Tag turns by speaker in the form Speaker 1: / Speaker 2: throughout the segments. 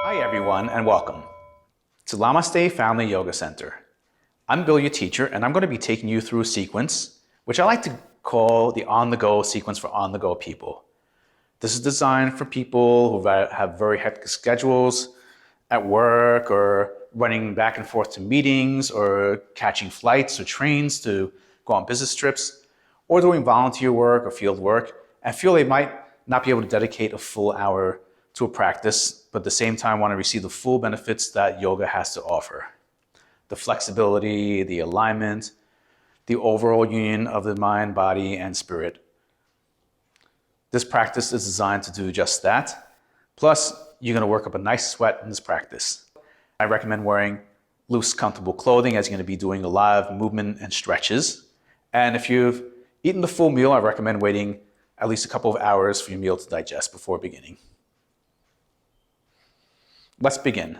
Speaker 1: Hi everyone and welcome to Llamaste Family Yoga Center. I'm Bill, your teacher, and I'm going to be taking you through a sequence which I like to call the on-the-go sequence for on-the-go people. This is designed for people who have very hectic schedules at work or running back and forth to meetings or catching flights or trains to go on business trips or doing volunteer work or field work and feel they might not be able to dedicate a full hour to a practice, but at the same time want to receive the full benefits that yoga has to offer. The flexibility, the alignment, the overall union of the mind, body, and spirit. This practice is designed to do just that. Plus, you're going to work up a nice sweat in this practice. I recommend wearing loose, comfortable clothing as you're going to be doing a lot of movement and stretches. And if you've eaten the full meal, I recommend waiting at least a couple of hours for your meal to digest before beginning. Let's begin.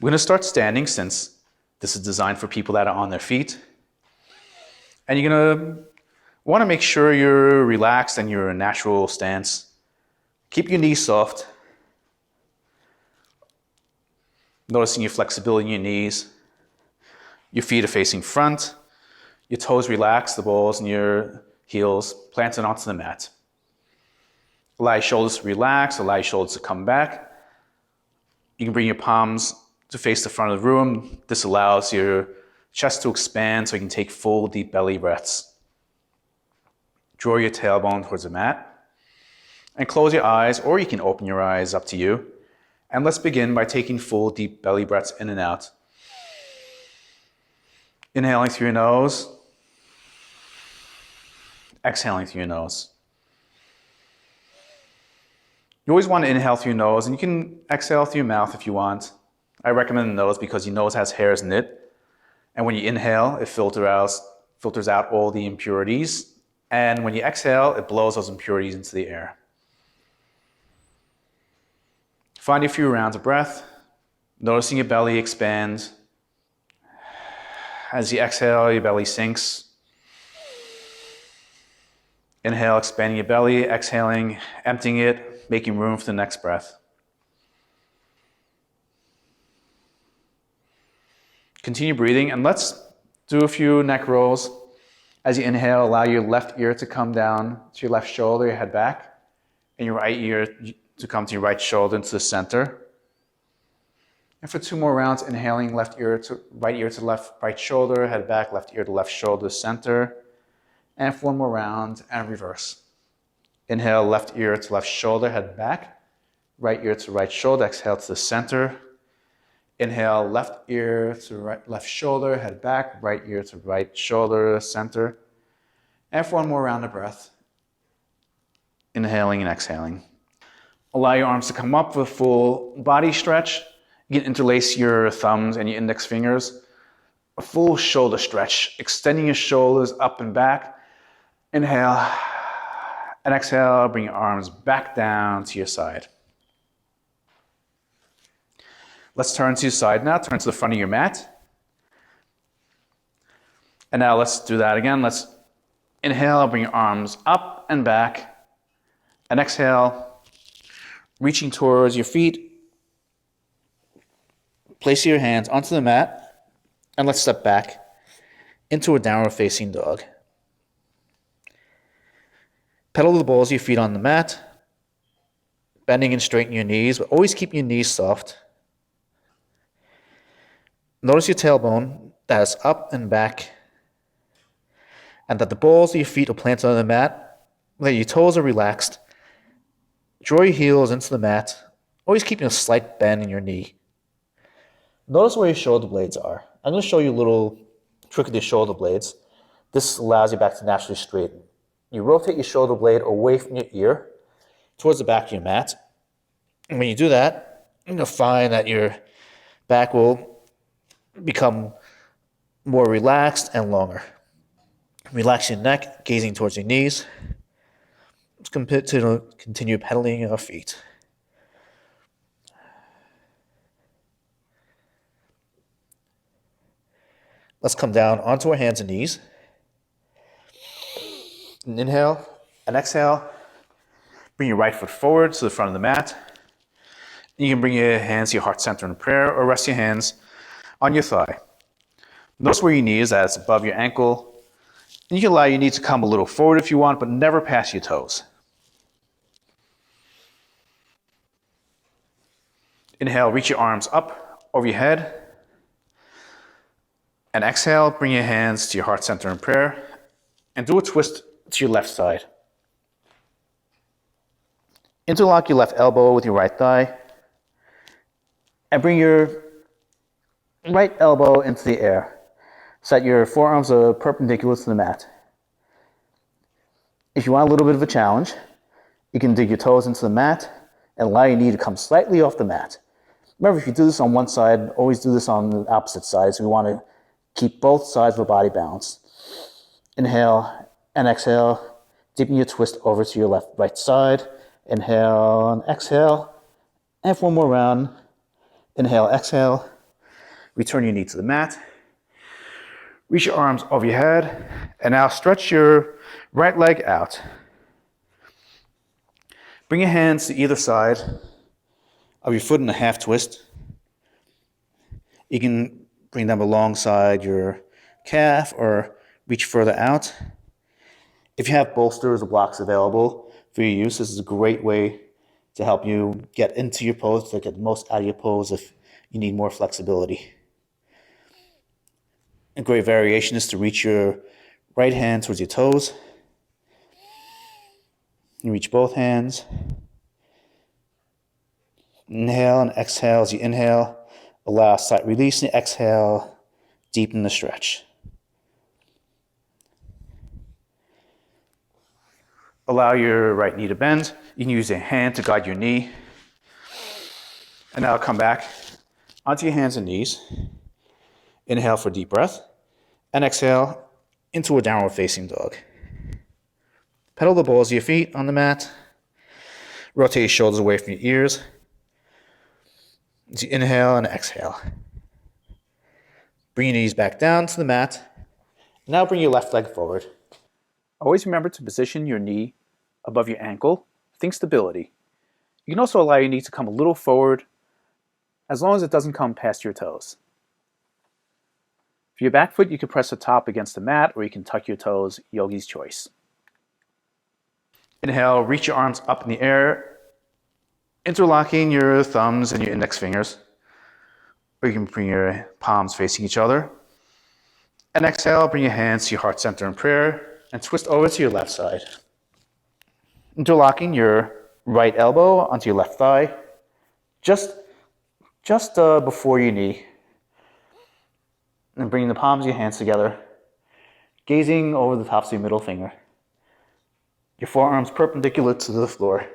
Speaker 1: We're going to start standing since this is designed for people that are on their feet. And you're going to want to make sure you're relaxed and you're in a natural stance. Keep your knees soft. Noticing your flexibility in your knees. Your feet are facing front. Your toes relaxed, the balls and your heels planted onto the mat. Allow your shoulders to relax, allow your shoulders to come back. You can bring your palms to face the front of the room. This allows your chest to expand so you can take full, deep belly breaths. Draw your tailbone towards the mat and close your eyes, or you can open your eyes, up to you. And let's begin by taking full, deep belly breaths in and out. Inhaling through your nose, exhaling through your nose. You always want to inhale through your nose, and you can exhale through your mouth if you want. I recommend the nose because your nose has hairs in it. And when you inhale, it filters out all the impurities. And when you exhale, it blows those impurities into the air. Find a few rounds of breath, noticing your belly expand. As you exhale, your belly sinks. Inhale, expanding your belly, exhaling, emptying it, making room for the next breath. Continue breathing, and let's do a few neck rolls. As you inhale, allow your left ear to come down to your left shoulder, your head back, and your right ear to come to your right shoulder into the center. And for 2 more rounds, inhaling left ear to left, right shoulder, head back, left ear to left shoulder, center. And for 1 more round, and reverse. Inhale, left ear to left shoulder, head back. Right ear to right shoulder, exhale to the center. Inhale, left ear to left shoulder, head back. Right ear to right shoulder, center. And for 1 more round of breath. Inhaling and exhaling. Allow your arms to come up with a full body stretch. You can interlace your thumbs and your index fingers. A full shoulder stretch, extending your shoulders up and back. Inhale and exhale, bring your arms back down to your side. Let's turn to your side now, turn to the front of your mat. And now let's do that again. Let's inhale, bring your arms up and back. And exhale, reaching towards your feet. Place your hands onto the mat, and let's step back into a downward facing dog. Pedal the balls of your feet on the mat, bending and straightening your knees, but always keep your knees soft. Notice your tailbone that is up and back, and that the balls of your feet are planted on the mat, that your toes are relaxed. Draw your heels into the mat, always keeping a slight bend in your knee. Notice where your shoulder blades are. I'm going to show you a little trick with your shoulder blades. This allows your back to naturally straighten. You rotate your shoulder blade away from your ear towards the back of your mat. And when you do that, you're going to find that your back will become more relaxed and longer. Relax your neck, gazing towards your knees. Let's continue pedaling your feet. Let's come down onto our hands and knees. And inhale and exhale. Bring your right foot forward to the front of the mat. You can bring your hands to your heart center in prayer or rest your hands on your thigh. Notice where your knee is, that it's above your ankle. And you can allow your knee to come a little forward if you want, but never past your toes. Inhale, reach your arms up over your head. And exhale, bring your hands to your heart center in prayer and do a twist to your left side. Interlock your left elbow with your right thigh and bring your right elbow into the air so that your forearms are perpendicular to the mat. If you want a little bit of a challenge, you can dig your toes into the mat and allow your knee to come slightly off the mat. Remember, if you do this on one side, always do this on the opposite side. So we want to keep both sides of the body balanced. Inhale and exhale. Deepen your twist over to your right side. Inhale and exhale. And for one more round. Inhale, exhale. Return your knee to the mat. Reach your arms over your head. And now stretch your right leg out. Bring your hands to either side of your foot in a half twist. You can bring them alongside your calf or reach further out. If you have bolsters or blocks available for your use, this is a great way to help you get into your pose, to get the most out of your pose if you need more flexibility. A great variation is to reach your right hand towards your toes. You reach both hands. Inhale and exhale as you inhale. Allow a slight release and exhale. Deepen the stretch. Allow your right knee to bend. You can use a hand to guide your knee. And now come back onto your hands and knees. Inhale for a deep breath. And exhale into a downward facing dog. Pedal the balls of your feet on the mat. Rotate your shoulders away from your ears. As you inhale and exhale. Bring your knees back down to the mat. Now bring your left leg forward. Always remember to position your knee above your ankle. Think stability. You can also allow your knee to come a little forward as long as it doesn't come past your toes. For your back foot, you can press the top against the mat or you can tuck your toes, yogi's choice. Inhale, reach your arms up in the air, interlocking your thumbs and your index fingers. Or you can bring your palms facing each other. And exhale, bring your hands to your heart center in prayer and twist over to your left side. Interlocking your right elbow onto your left thigh, just before your knee. And bringing the palms of your hands together, gazing over the tops of your middle finger. Your forearms perpendicular to the floor.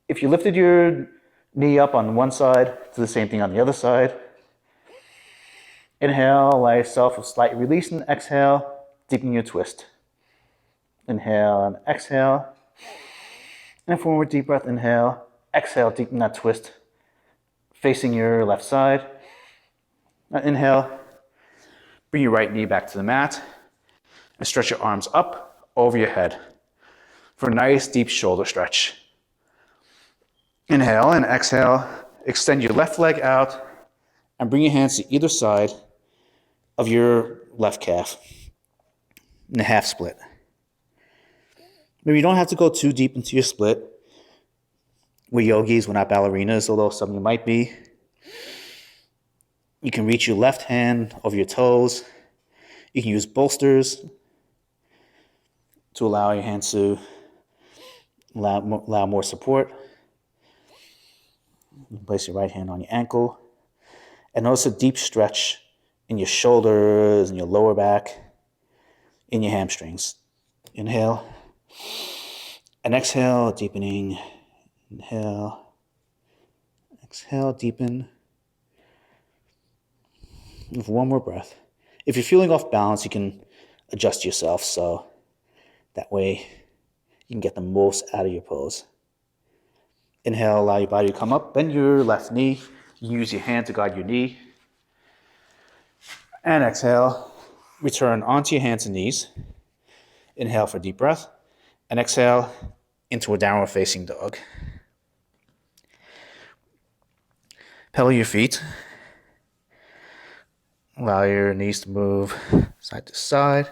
Speaker 1: If you lifted your knee up on one side, do the same thing on the other side. Inhale, allow yourself a slight release, and exhale, deepen your twist. Inhale and exhale. And for one more deep breath, inhale, exhale, deepen that twist, facing your left side. Now inhale, bring your right knee back to the mat, and stretch your arms up over your head for a nice deep shoulder stretch. Inhale and exhale, extend your left leg out, and bring your hands to either side of your left calf in a half split. Maybe you don't have to go too deep into your split. We're yogis, we're not ballerinas, although some of you might be. You can reach your left hand over your toes. You can use bolsters to allow your hands to allow more support. You can place your right hand on your ankle. And notice a deep stretch in your shoulders, in your lower back, in your hamstrings. Inhale. And exhale, deepening. Inhale. Exhale, deepen. And for one more breath. If you're feeling off balance, you can adjust yourself so that way you can get the most out of your pose. Inhale, allow your body to come up. Bend your left knee. Use your hand to guide your knee. And exhale. Return onto your hands and knees. Inhale for a deep breath. And exhale into a downward facing dog. Pedal your feet. Allow your knees to move side to side.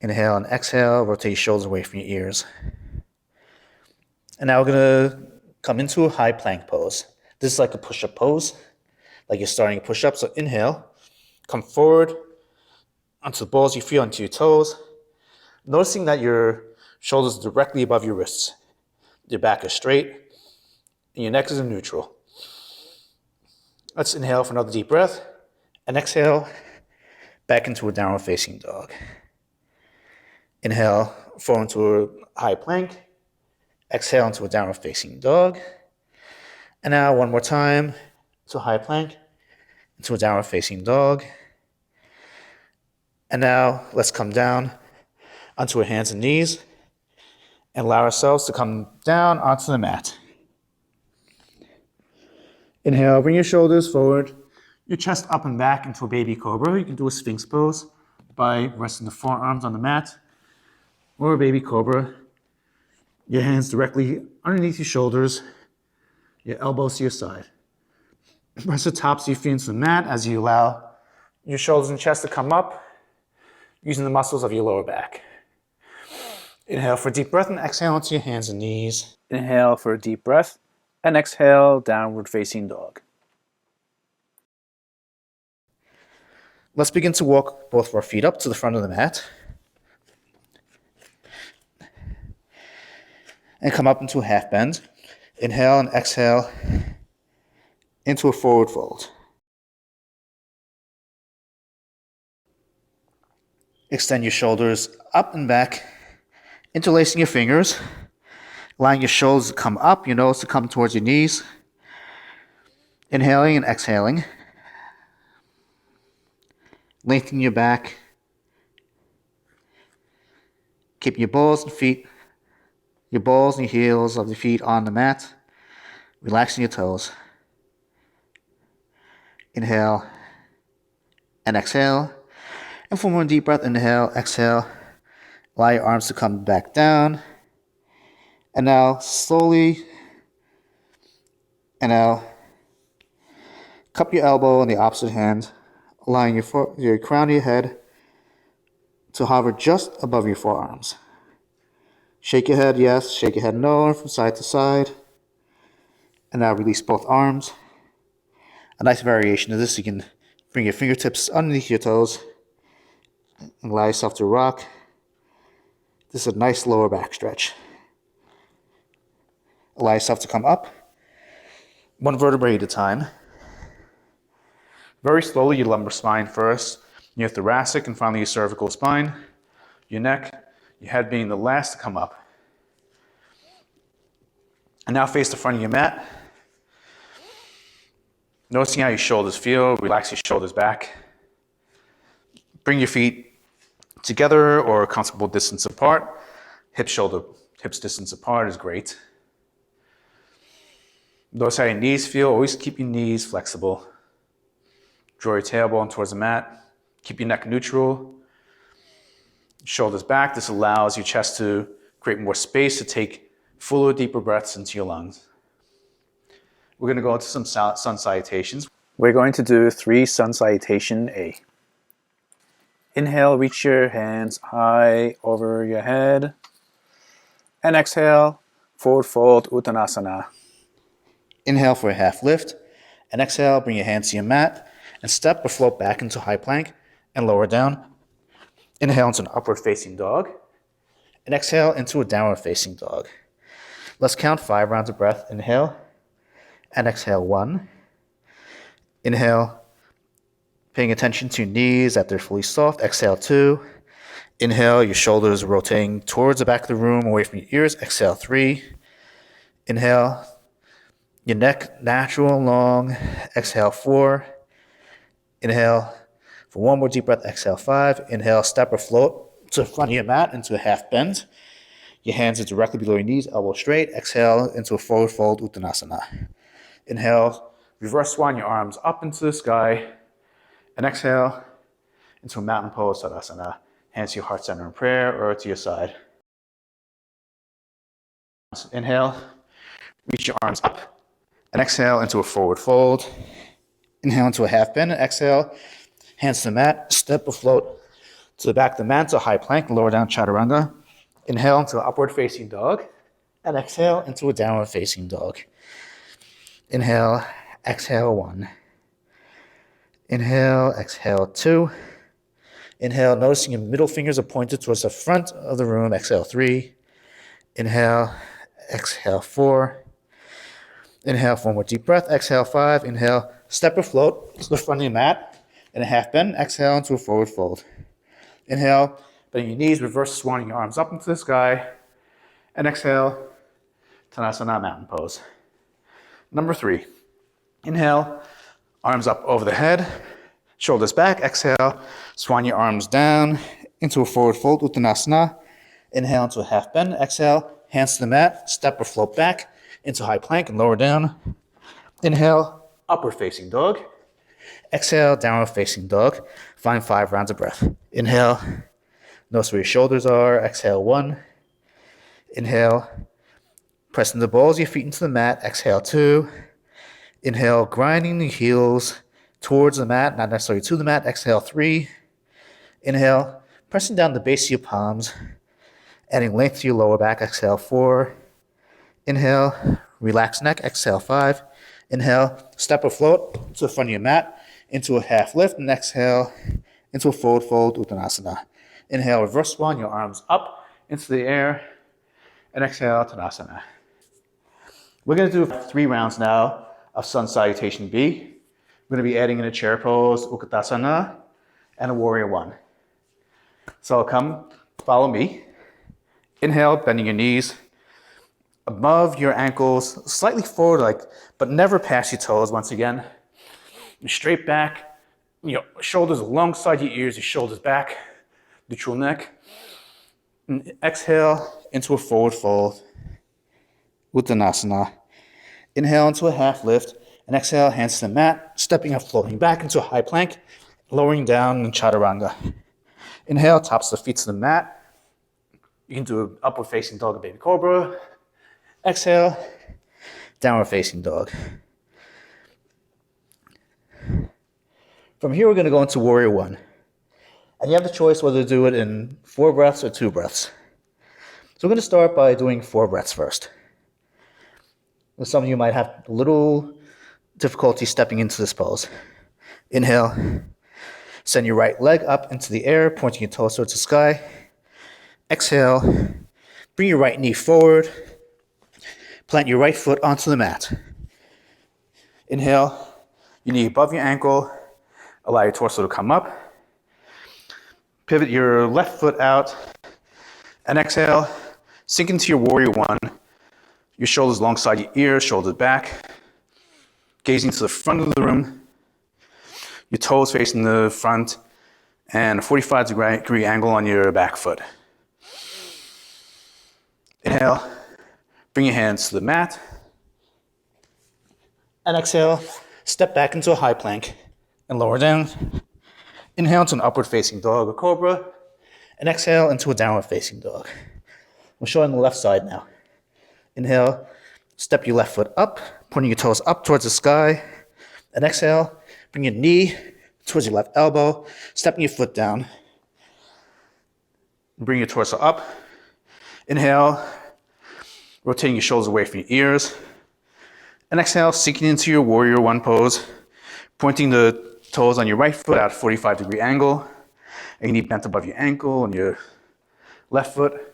Speaker 1: Inhale and exhale. Rotate your shoulders away from your ears. And now we're going to come into a high plank pose. This is like a push-up pose, like you're starting a push-up. So inhale, come forward onto the balls of your feet, onto your toes. Noticing that your shoulders are directly above your wrists. Your back is straight, and your neck is in neutral. Let's inhale for another deep breath, and exhale back into a downward facing dog. Inhale, fall into a high plank. Exhale into a downward facing dog. And now one more time to a high plank, into a downward facing dog. And now let's come down onto our hands and knees and allow ourselves to come down onto the mat. Inhale, bring your shoulders forward, your chest up and back into a baby cobra. You can do a sphinx pose by resting the forearms on the mat, or a baby cobra. Your hands directly underneath your shoulders, your elbows to your side. Press the tops of your feet into the mat as you allow your shoulders and chest to come up using the muscles of your lower back. Inhale for a deep breath and exhale into your hands and knees. Inhale for a deep breath and exhale, downward facing dog. Let's begin to walk both of our feet up to the front of the mat. And come up into a half bend. Inhale and exhale into a forward fold. Extend your shoulders up and back, interlacing your fingers, allowing your shoulders to come up, your nose to come towards your knees. Inhaling and exhaling. Lengthen your back. Keep your balls and your heels of the feet on the mat, relaxing your toes. Inhale and exhale. And for one deep breath, inhale, exhale. Allow your arms to come back down. And now slowly, and now cup your elbow in the opposite hand, allowing your crown of your head to hover just above your forearms. Shake your head yes, shake your head no, from side to side. And now release both arms. A nice variation of this, you can bring your fingertips underneath your toes and allow yourself to rock. This is a nice lower back stretch. Allow yourself to come up, one vertebrae at a time. Very slowly, your lumbar spine first, your thoracic, and finally your cervical spine, your neck, your head being the last to come up. And now face the front of your mat. Noticing how your shoulders feel, relax your shoulders back. Bring your feet together or a comfortable distance apart. Hips distance apart is great. Notice how your knees feel. Always keep your knees flexible. Draw your tailbone towards the mat. Keep your neck neutral. Shoulders back. This allows your chest to create more space to take fuller, deeper breaths into your lungs. We're going to go into some sun salutations. We're going to do 3 sun salutation A. Inhale, reach your hands high over your head. And exhale, forward fold, Uttanasana. Inhale for a half lift. And exhale, bring your hands to your mat. And step or float back into high plank and lower down. Inhale into an upward facing dog. And exhale into a downward facing dog. Let's count 5 rounds of breath. Inhale. And exhale 1. Inhale, paying attention to your knees that they're fully soft. Exhale 2. Inhale, your shoulders rotating towards the back of the room, away from your ears. Exhale 3. Inhale, your neck natural and long. Exhale 4. Inhale for one more deep breath. Exhale 5. Inhale, step or float to the front of your mat into a half bend. Your hands are directly below your knees, elbow straight. Exhale into a forward fold, Uttanasana. Inhale, reverse swan your arms up into the sky. And exhale into a mountain pose, Tadasana. Hands to your heart center in prayer or to your side. Inhale, reach your arms up. And exhale into a forward fold. Inhale into a half bend, and exhale, hands to the mat, step or float to the back of the mat, to a high plank, lower down chaturanga. Inhale into an upward facing dog, and exhale into a downward facing dog. Inhale, exhale 1. Inhale, exhale 2. Inhale, noticing your middle fingers are pointed towards the front of the room. Exhale 3. Inhale, exhale 4. Inhale, 4 more deep breath. Exhale 5. Inhale, step or float to the front of your mat in a half bend. Exhale into a forward fold. Inhale, bending your knees, reverse swanning your arms up into the sky. And exhale, Tadasana mountain pose. Number 3. Inhale, arms up over the head, shoulders back. Exhale, swan your arms down into a forward fold, Uttanasana. Inhale into a half bend. Exhale, hands to the mat, step or float back into high plank and lower down. Inhale, upward facing dog. Exhale, downward facing dog. Find 5 rounds of breath. Inhale, notice where your shoulders are. Exhale 1. Inhale, pressing the balls of your feet into the mat. Exhale 2. Inhale, grinding the heels towards the mat, not necessarily to the mat. Exhale 3. Inhale, pressing down the base of your palms, adding length to your lower back. Exhale 4. Inhale, relax neck. Exhale 5. Inhale, step or float to the front of your mat into a half lift, and exhale into a forward fold, Uttanasana. Inhale, reverse swan, your arms up into the air, and exhale, Tadasana. We're going to do 3 rounds now of Sun Salutation B. We're going to be adding in a chair pose, Uttanasana, and a warrior 1. So come, follow me. Inhale, bending your knees above your ankles, slightly forward, but never past your toes. Once again, straight back, shoulders alongside your ears, your shoulders back, neutral neck. And exhale into a forward fold, Uttanasana. Inhale into a half lift, and exhale, hands to the mat, stepping up, floating back into a high plank, lowering down in chaturanga. Inhale, tops the feet to the mat. You can do an upward facing dog or baby cobra. Exhale, downward facing dog. From here, we're going to go into warrior 1. And you have the choice whether to do it in 4 breaths or 2 breaths. So we're going to start by doing 4 breaths first. Some of you might have a little difficulty stepping into this pose. Inhale, send your right leg up into the air, pointing your toes towards the sky. Exhale, bring your right knee forward. Plant your right foot onto the mat. Inhale, your knee above your ankle. Allow your torso to come up. Pivot your left foot out. And exhale, sink into your warrior 1. Your shoulders alongside your ears, shoulders back. Gazing to the front of the room. Your toes facing the front. And a 45-degree angle on your back foot. Inhale. Bring your hands to the mat. And exhale, step back into a high plank and lower down. Inhale into an upward facing dog or cobra. And exhale into a downward facing dog. We'll show on the left side now. Inhale, step your left foot up, pointing your toes up towards the sky. And exhale, bring your knee towards your left elbow, stepping your foot down. Bring your torso up. Inhale, rotating your shoulders away from your ears. And exhale, sinking into your warrior 1 pose, pointing the toes on your right foot at a 45-degree angle. And your knee bent above your ankle and your left foot.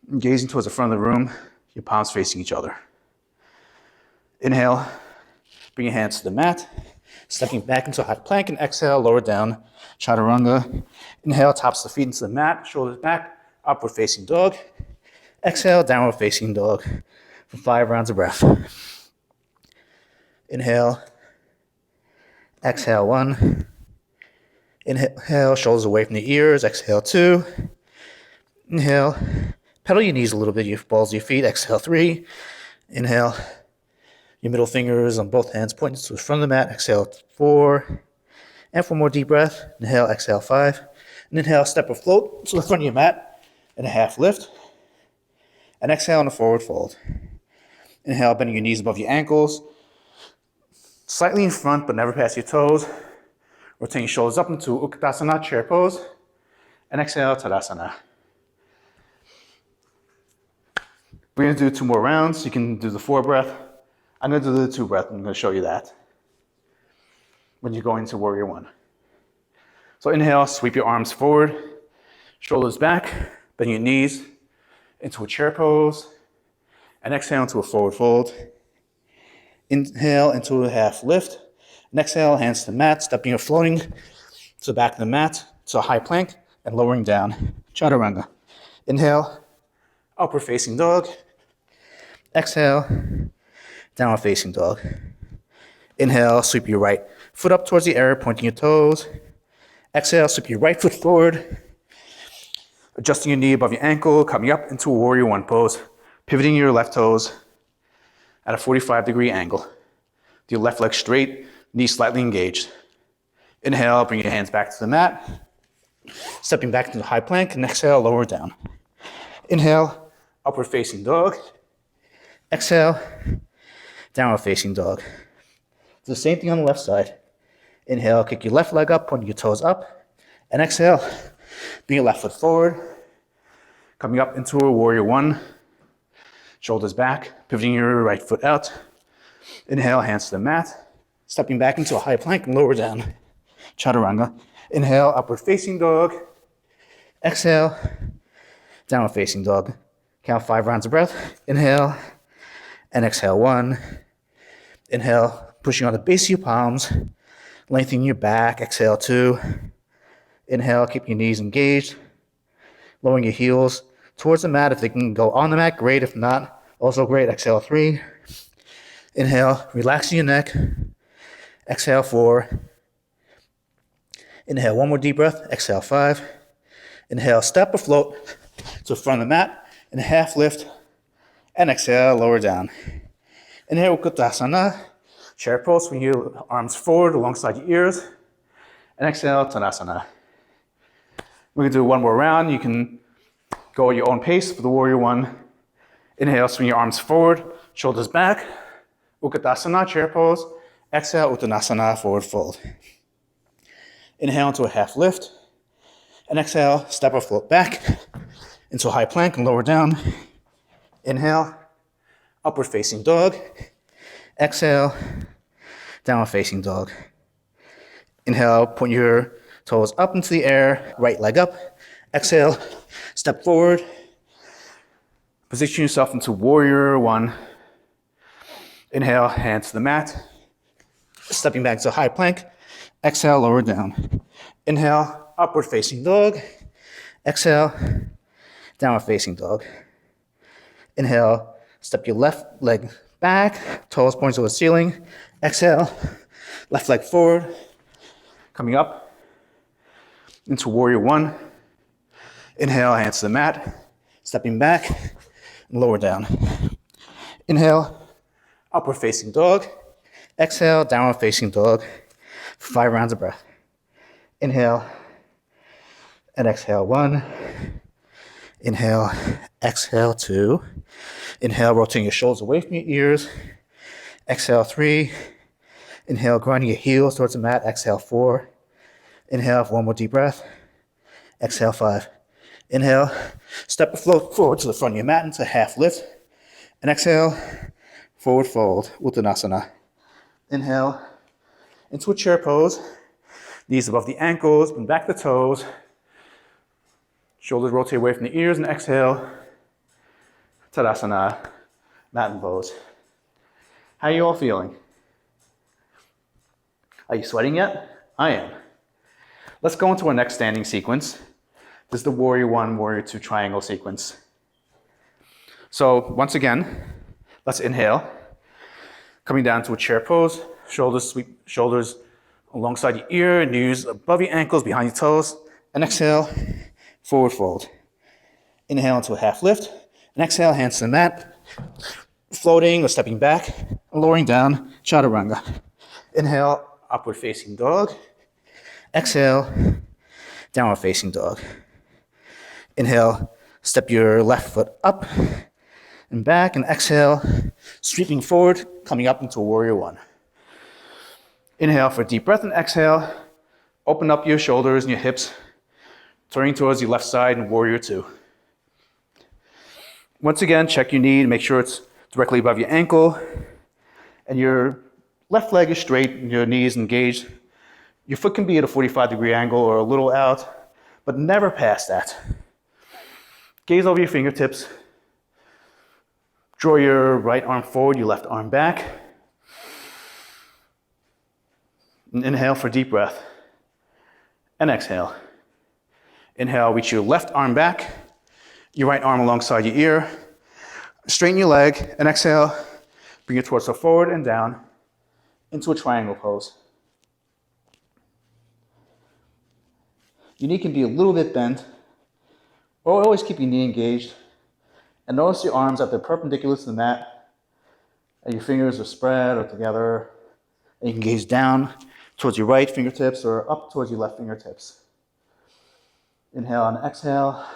Speaker 1: And gazing towards the front of the room, your palms facing each other. Inhale, bring your hands to the mat, stepping back into a high plank, and exhale, lower down, chaturanga. Inhale, tops the feet into the mat, shoulders back, upward facing dog. Exhale, downward facing dog for 5 rounds of breath. Inhale. Exhale 1. Inhale, shoulders away from the ears. Exhale 2. Inhale. Pedal your knees a little bit, your balls of your feet. Exhale 3. Inhale. Your middle fingers on both hands pointing to the front of the mat. Exhale 4. And 4 more deep breath. Inhale, exhale 5. And inhale, step or float to the front of your mat in a half lift. And exhale in a forward fold. Inhale, bending your knees above your ankles. Slightly in front, but never past your toes. Rotating your shoulders up into Uttanasana, chair pose. And exhale, Tadasana. We're going to do 2 more rounds. You can do the 4 breath. I'm going to do the 2 breath. I'm going to show you that when you go into Warrior 1. So inhale, sweep your arms forward, shoulders back, bend your knees into a chair pose, and exhale into a forward fold. Inhale into a half lift, and exhale, hands to the mat, stepping or floating to the back of the mat, to a high plank, and lowering down, Chaturanga. Inhale, upward facing dog. Exhale, downward facing dog. Inhale, sweep your right foot up towards the air, pointing your toes. Exhale, sweep your right foot forward, adjusting your knee above your ankle, coming up into a Warrior 1 pose, pivoting your left toes at a 45-degree angle. Your left leg straight, knee slightly engaged. Inhale, bring your hands back to the mat, stepping back into the high plank, and exhale, lower down. Inhale, upward facing dog. Exhale, downward facing dog. Do the same thing on the left side. Inhale, kick your left leg up, pointing your toes up. And exhale, bring your left foot forward. Coming up into a Warrior 1. Shoulders back, pivoting your right foot out. Inhale, hands to the mat. Stepping back into a high plank and lower down. Chaturanga. Inhale, upward facing dog. Exhale, downward facing dog. Count 5 rounds of breath. Inhale and exhale 1. Inhale, pushing on the base of your palms. Lengthening your back. Exhale 2. Inhale, keep your knees engaged. Lowering your heels towards the mat. If they can go on the mat, great. If not, also great. Exhale 3. Inhale, relaxing your neck. Exhale 4. Inhale, 1 more deep breath. Exhale 5. Inhale, step or float to the front of the mat. And half lift. And exhale, lower down. Inhale, Uttanasana. Chair pose, swing your arms forward alongside your ears. And exhale, Tadasana. We're going to do 1 more round. You can go at your own pace for the Warrior 1. Inhale, swing your arms forward, shoulders back. Uttanasana, chair pose. Exhale, Uttanasana, forward fold. Inhale into a half lift. And exhale, step or float back into a high plank and lower down. Inhale, upward facing dog. Exhale, downward facing dog. Inhale, point your toes up into the air, right leg up. Exhale, step forward. Position yourself into Warrior 1. Inhale, hands to the mat. Stepping back to a high plank. Exhale, lower down. Inhale, upward facing dog. Exhale, downward facing dog. Inhale, step your left leg back, toes pointing to the ceiling. Exhale, left leg forward. Coming up into Warrior 1. Inhale, hands to the mat. Stepping back and lower down. Inhale, upward facing dog. Exhale, downward facing dog. 5 rounds of breath. Inhale and exhale 1. Inhale, exhale 2. Inhale, rotating your shoulders away from your ears. Exhale 3. Inhale, grinding your heels towards the mat. Exhale 4. Inhale, 1 more deep breath. Exhale 5. Inhale, step or float forward to the front of your mat into half lift. And exhale, forward fold, Uttanasana. Inhale, into a chair pose. Knees above the ankles, bring back the toes. Shoulders rotate away from the ears and exhale. Tadasana, mountain pose. How are you all feeling? Are you sweating yet? I am. Let's go into our next standing sequence. This is the Warrior 1, Warrior 2 triangle sequence. So once again, let's inhale. Coming down to a chair pose. Shoulders sweep, shoulders alongside your ear, knees above your ankles, behind your toes. And exhale, forward fold. Inhale into a half lift. And exhale, hands to the mat. Floating or stepping back, lowering down, Chaturanga. Inhale, upward facing dog. Exhale, downward facing dog. Inhale, step your left foot up and back, and exhale, Sweeping forward, coming up into warrior one. Inhale for a deep breath and exhale. Open up your shoulders and your hips, turning towards your left side in warrior two. Once again, check your knee to make sure it's directly above your ankle and your left leg is straight and your knee is engaged. Your foot can be at a 45-degree angle or a little out, but never past that. Gaze over your fingertips. Draw your right arm forward, your left arm back. And inhale for a deep breath. And exhale. Inhale, reach your left arm back, your right arm alongside your ear. Straighten your leg, and exhale. Bring your torso forward and down into a triangle pose. Your knee can be a little bit bent, or always keep your knee engaged. And notice your arms that they're perpendicular to the mat, and your fingers are spread or together. And you can gaze down towards your right fingertips or up towards your left fingertips. Inhale and exhale.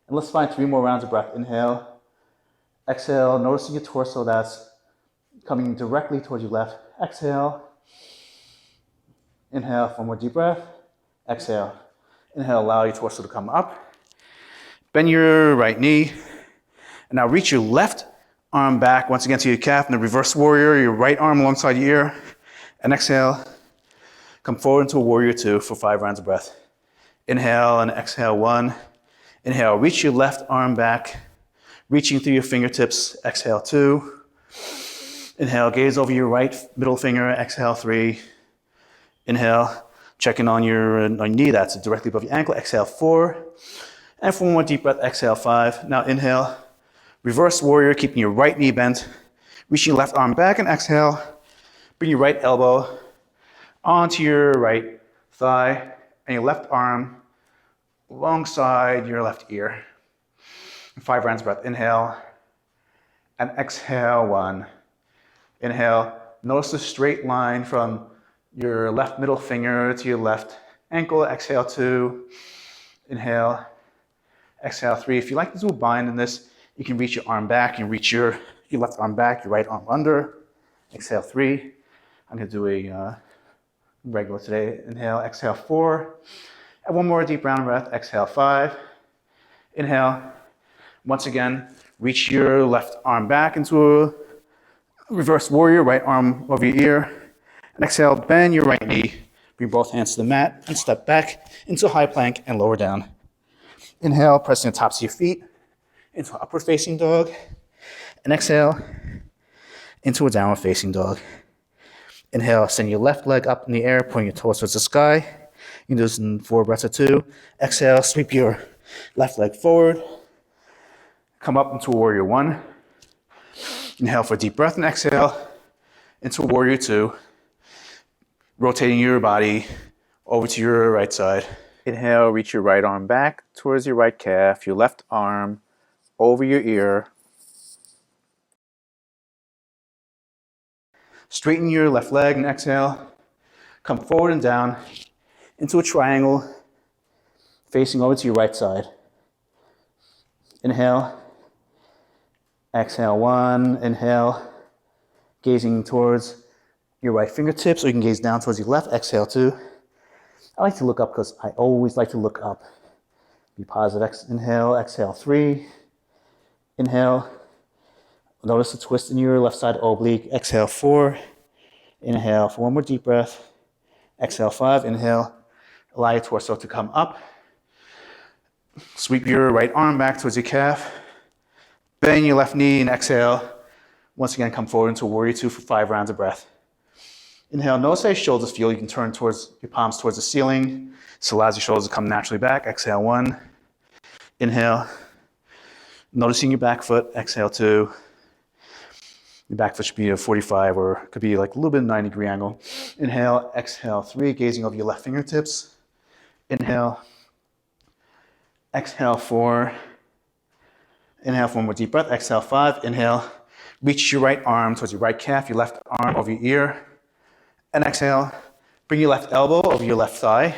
Speaker 1: And let's find 3 more rounds of breath. Inhale, exhale, noticing your torso that's coming directly towards your left. Exhale. Inhale for more deep breath. Exhale. Inhale, allow your torso to come up. Bend your right knee. And now reach your left arm back once again to your calf in the reverse warrior, your right arm alongside your ear. And exhale. Come forward into warrior two for 5 rounds of breath. Inhale and exhale 1. Inhale, reach your left arm back, reaching through your fingertips. Exhale 2. Inhale, gaze over your right middle finger. Exhale 3. Inhale, checking on your knee that's directly above your ankle. Exhale 4. And for 1 more deep breath, exhale 5. Now inhale, reverse warrior, keeping your right knee bent, reaching your left arm back, and exhale. Bring your right elbow onto your right thigh and your left arm alongside your left ear. 5 rounds of breath. Inhale and exhale 1. Inhale. Notice the straight line from your left middle finger to your left ankle. Exhale 2. Inhale. Exhale 3. If you like to do a bind in this, you can reach your arm back and reach your left arm back, your right arm under. Exhale 3. I'm going to do a regular today. Inhale, exhale 4. And 1 more deep round breath. Exhale 5. Inhale. Once again, reach your left arm back into a reverse warrior, right arm over your ear. And exhale, bend your right knee. Bring both hands to the mat and step back into high plank and lower down. Inhale, pressing the tops of your feet into upward facing dog. And exhale into a downward facing dog. Inhale, send your left leg up in the air, pointing your toes towards the sky. You can do this in 4 breaths or 2. Exhale, sweep your left leg forward. Come up into warrior 1. Inhale for a deep breath and exhale into warrior 2. Rotating your body over to your right side. Inhale, reach your right arm back towards your right calf, your left arm over your ear. Straighten your left leg and exhale. Come forward and down into a triangle facing over to your right side. Inhale. Exhale 1. Inhale. Gazing towards your right fingertips, or you can gaze down towards your left. Exhale 2. I like to look up because I always like to look up. Be positive. Inhale. Exhale 3. Inhale. Notice the twist in your left side oblique. Exhale 4. Inhale for 1 more deep breath. Exhale 5. Inhale. Allow your torso to come up. Sweep your right arm back towards your calf. Bend your left knee and exhale. Once again, come forward into warrior 2 for 5 rounds of breath. Inhale. Notice how your shoulders feel. You can turn towards your palms towards the ceiling. This allows your shoulders to come naturally back. Exhale 1. Inhale. Noticing your back foot. Exhale 2. Your back foot should be a 45 or could be like a little bit of 90-degree angle. Inhale, exhale 3, gazing over your left fingertips. Inhale, exhale 4. Inhale for 1 more deep breath. Exhale 5. Inhale, reach your right arm towards your right calf, your left arm over your ear. And exhale, bring your left elbow over your left thigh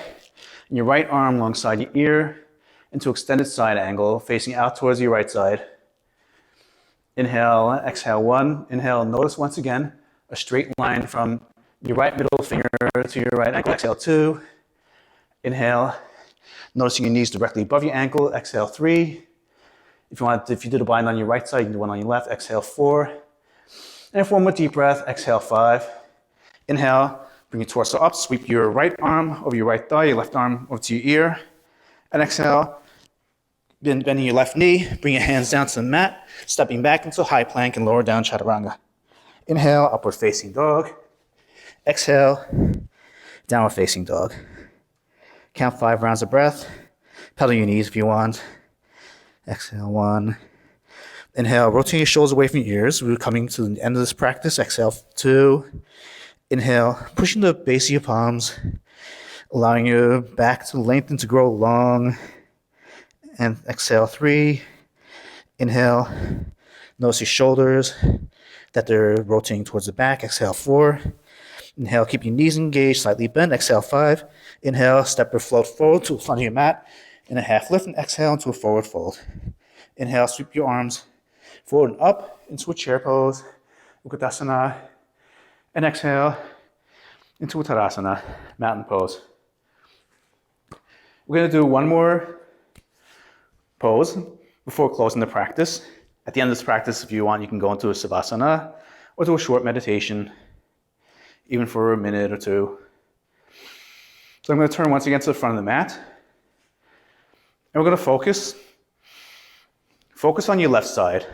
Speaker 1: and your right arm alongside your ear into extended side angle, facing out towards your right side. Inhale, exhale 1. Inhale, notice once again a straight line from your right middle finger to your right ankle. Exhale 2. Inhale, noticing your knees directly above your ankle. Exhale 3. If you did a bind on your right side, you can do one on your left. Exhale 4. And for one more deep breath, exhale 5. Inhale, bring your torso up, sweep your right arm over your right thigh, your left arm over to your ear. And exhale, bending your left knee, bring your hands down to the mat, stepping back into high plank and lower down chaturanga. Inhale, upward facing dog. Exhale, downward facing dog. Count 5 rounds of breath. Pedal your knees if you want. Exhale 1. Inhale, rotate your shoulders away from your ears. We're coming to the end of this practice. Exhale 2. Inhale, pushing the base of your palms, allowing your back to lengthen to grow long. And exhale 3. Inhale, notice your shoulders, that they're rotating towards the back. Exhale 4. Inhale, keep your knees engaged, slightly bent. Exhale 5. Inhale, step or float forward to the front of your mat in a half lift, and exhale into a forward fold. Inhale, sweep your arms forward and up into a chair pose, Utkatasana, and exhale into Uttanasana, mountain pose. We're going to do one more pose before closing the practice. At the end of this practice, if you want, you can go into a Savasana or do a short meditation, even for a minute or two. So I'm going to turn once again to the front of the mat. And we're going to focus on your left side.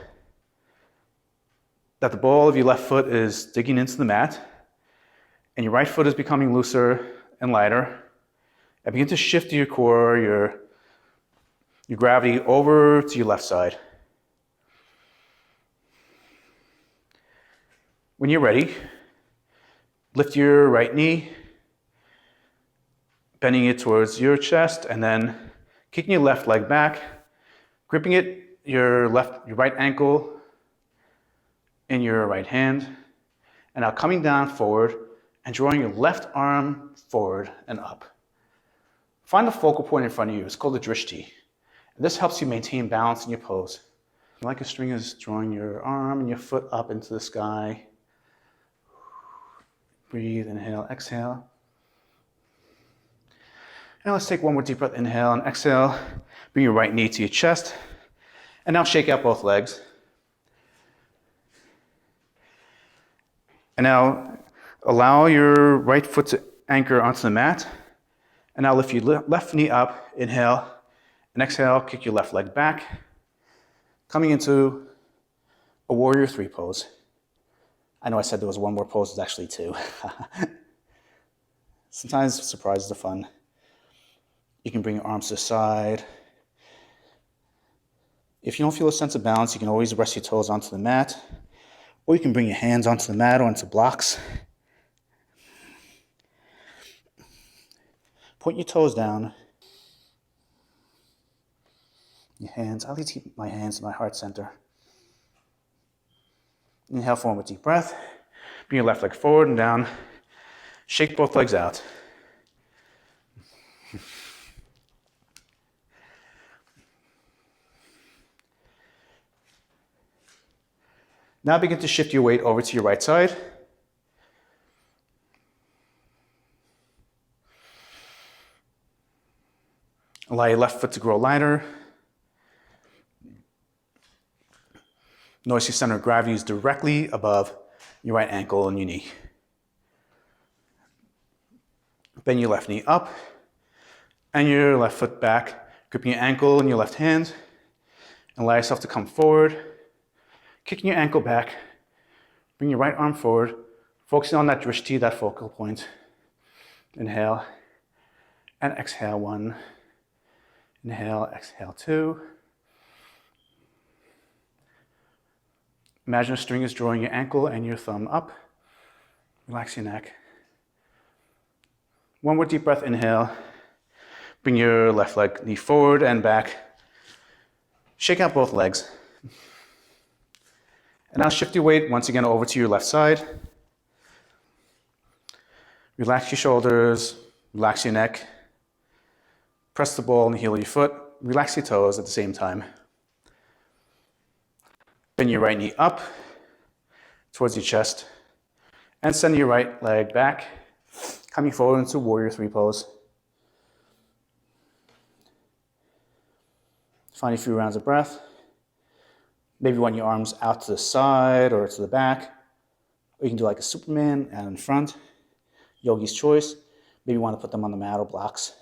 Speaker 1: That the ball of your left foot is digging into the mat, and your right foot is becoming looser and lighter. And begin to shift your core, your gravity over to your left side. When you're ready, lift your right knee, bending it towards your chest, and then kicking your left leg back, gripping your right ankle in your right hand, and now coming down forward and drawing your left arm forward and up. Find a focal point in front of you. It's called the drishti. And this helps you maintain balance in your pose. Like a string is drawing your arm and your foot up into the sky. Breathe, inhale, exhale. And let's take one more deep breath. Inhale and exhale. Bring your right knee to your chest. And now shake out both legs. And now allow your right foot to anchor onto the mat. And now lift your left knee up. Inhale and exhale. Kick your left leg back. Coming into a warrior 3 pose. I know I said there was one more pose, there's actually 2. Sometimes surprises are fun. You can bring your arms to the side. If you don't feel a sense of balance, you can always rest your toes onto the mat, or you can bring your hands onto the mat or onto blocks. Point your toes down. Your hands, I like to keep my hands in my heart center. Inhale, forward with deep breath. Bring your left leg forward and down. Shake both legs out. Now begin to shift your weight over to your right side. Allow your left foot to grow lighter. Notice your center of gravity is directly above your right ankle and your knee. Bend your left knee up and your left foot back, gripping your ankle in your left hand. And allow yourself to come forward, kicking your ankle back. Bring your right arm forward, focusing on that drishti, that focal point. Inhale and exhale 1. Inhale, exhale 2. Imagine a string is drawing your ankle and your thumb up. Relax your neck. One more deep breath, inhale. Bring your left leg, knee forward and back. Shake out both legs. And now shift your weight once again over to your left side. Relax your shoulders, relax your neck. Press the ball and the heel of your foot. Relax your toes at the same time. Bring your right knee up towards your chest and send your right leg back, coming forward into Warrior 3 pose. Find a few rounds of breath. Maybe want your arms out to the side or to the back. Or you can do like a Superman out in front. Yogi's choice. Maybe you want to put them on the mat or blocks.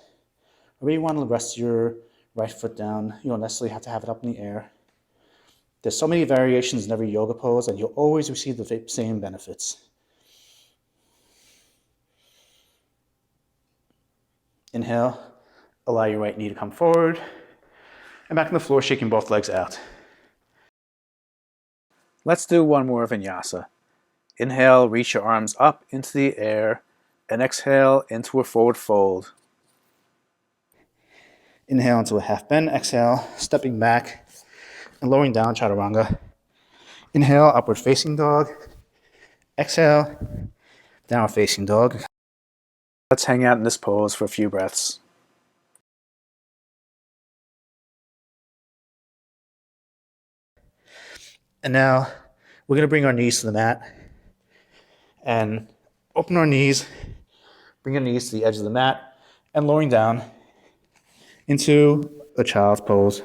Speaker 1: Or maybe you want to rest your right foot down. You don't necessarily have to have it up in the air. There's so many variations in every yoga pose, and you'll always receive the same benefits. Inhale, allow your right knee to come forward, and back on the floor, shaking both legs out. Let's do one more vinyasa. Inhale, reach your arms up into the air, and exhale into a forward fold. Inhale into a half bend, exhale, stepping back and lowering down, chaturanga. Inhale, upward facing dog. Exhale, downward facing dog. Let's hang out in this pose for a few breaths. And now we're going to bring our knees to the mat and open our knees, bring your knees to the edge of the mat and lowering down into a child's pose.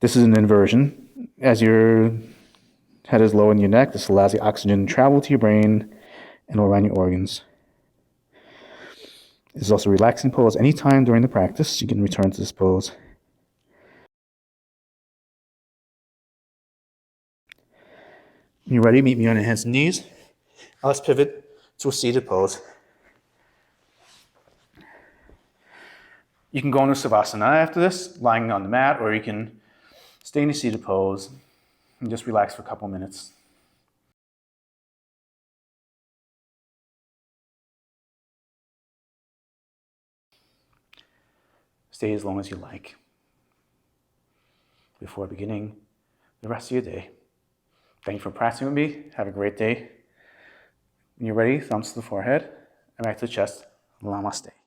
Speaker 1: This is an inversion. As your head is low in your neck, this allows the oxygen to travel to your brain and all around your organs. This is also a relaxing pose. Anytime during the practice, you can return to this pose. When you're ready, meet me on your hands and knees. Now let's pivot to a seated pose. You can go into Savasana after this, lying on the mat, or you can stay in a seated pose and just relax for a couple minutes. Stay as long as you like before beginning the rest of your day. Thank you for practicing with me. Have a great day. When you're ready, thumbs to the forehead and back to the chest. Llamaste.